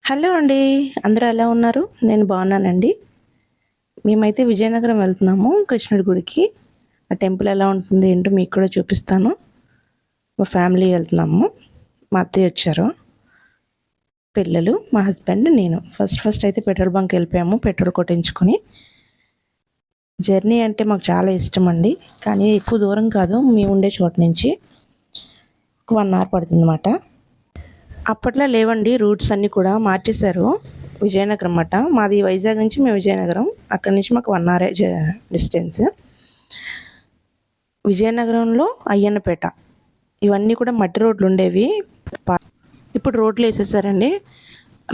Hello అండి. అందరూ ఎలా ఉన్నారు? నేను బాగున్నానండి. మేమైతే విజయనగరం వెళ్తున్నాము కృష్ణుడి గుడికి. ఆ టెంపుల్ ఎలా ఉంటుంది ఏంటో మీకు కూడా చూపిస్తాను. మా ఫ్యామిలీ వెళ్తున్నాము. మా అత్తయ్య వచ్చారు, పిల్లలు, మా హస్బెండ్, నేను. ఫస్ట్ అయితే పెట్రోల్ బంక్ వెళ్ళిపోయాము. పెట్రోల్ కొట్టించుకొని. జర్నీ అంటే మాకు చాలా ఇష్టం అండి. కానీ ఎక్కువ దూరం కాదు, మేము ఉండే చోట నుంచి 1 అవర్ పడుతుంది అన్నమాట. అప్పట్లో లేవండి రూట్స్ అన్నీ కూడా మార్చేశారు. విజయనగరం అన్నమాట. మాది వైజాగ్ నుంచి మేము విజయనగరం. అక్కడి నుంచి మాకు 1 అవరే డిస్టెన్స్. విజయనగరంలో అయ్యన్నపేట ఇవన్నీ కూడా మట్టి రోడ్లు ఉండేవి. ఇప్పుడు రోడ్లు వేసేసారండి.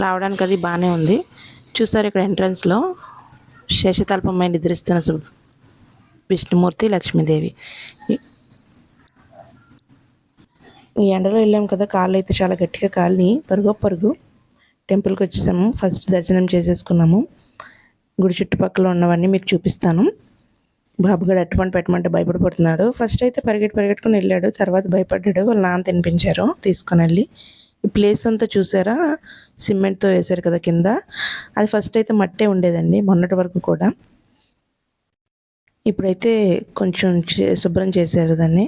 రావడానికి అది బాగానే ఉంది. చూసారు ఇక్కడ ఎంట్రన్స్లో శేషతల్పమై నిద్రిస్తున్న విష్ణుమూర్తి, లక్ష్మీదేవి. ఈ ఎండలో వెళ్ళాం కదా, కాళ్ళు అయితే చాలా గట్టిగా కాలిని. పరుగు టెంపుల్కి వచ్చేసాము. ఫస్ట్ దర్శనం చేసేసుకున్నాము. గుడి చుట్టుపక్కల ఉన్నవన్నీ మీకు చూపిస్తాను. బాబుగాడు అట్టుపండు పెట్టమంటే భయపడిపోతున్నాడు. ఫస్ట్ అయితే పరిగెట్టుకుని వెళ్ళాడు, తర్వాత భయపడ్డాడు. వాళ్ళ నాన్న తినిపించారు తీసుకొని వెళ్ళి. ఈ ప్లేస్ అంతా చూసారా, సిమెంట్తో వేశారు కదా కింద. అది ఫస్ట్ అయితే మట్టే ఉండేదండి మొన్నటి వరకు కూడా. ఇప్పుడైతే కొంచెం శుభ్రం చేశారు దాన్ని.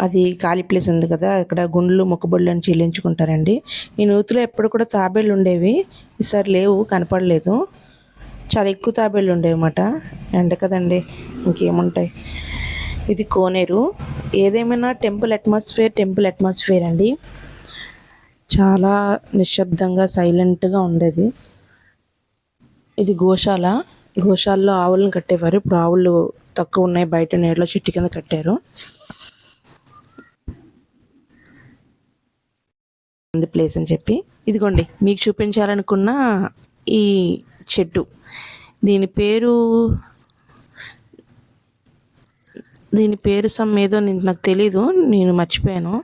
అది ఖాళీ ప్లేస్ ఉంది కదా, అక్కడ గుండ్లు మొక్కుబడులు అని చెల్లించుకుంటారండి. ఈ నూతిలో ఎప్పుడు కూడా తాబేళ్ళు ఉండేవి, ఈసారి లేవు, కనపడలేదు. చాలా ఎక్కువ తాబేళ్ళు ఉండేవి అన్నమాట. ఎండ కదండి, ఇంకేముంటాయి. ఇది కోనేరు. ఏదేమైనా టెంపుల్ అట్మాస్ఫియర్ అండి. చాలా నిశ్శబ్దంగా సైలెంట్గా ఉండేది. ఇది గోశాలలో ఆవులను కట్టేవారు. ఇప్పుడు ఆవులు తక్కువ ఉన్నాయి, బయట నీళ్ళలో చెట్టు కింద కట్టారు. ప్లేస్ అని చెప్పి ఇదిగోండి మీకు చూపించాలనుకున్న ఈ చెట్టు. దీని పేరు సమ్ ఏదో నాకు తెలీదు, నేను మర్చిపోయాను.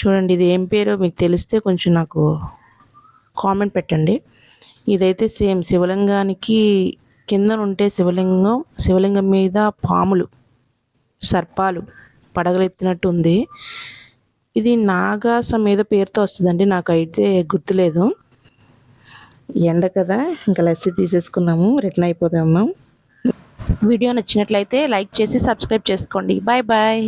చూడండి, ఇది ఏం పేరో మీకు తెలిస్తే కొంచెం నాకు కామెంట్ పెట్టండి. ఇదైతే సేమ్ శివలింగానికి కింద ఉంటే శివలింగం మీద పాములు, సర్పాలు పడగలెత్తినట్టు ఉంది. ఇది నాగాసం ఏదో పేరుతో వస్తుందండి, నాకైతే గుర్తులేదు. ఎండ కదా, ఇంకా లస్సీ తీసేసుకున్నాము, రిటర్న్ అయిపోతాము. వీడియో నచ్చినట్లయితే లైక్ చేసి సబ్స్క్రైబ్ చేసుకోండి. Bye bye.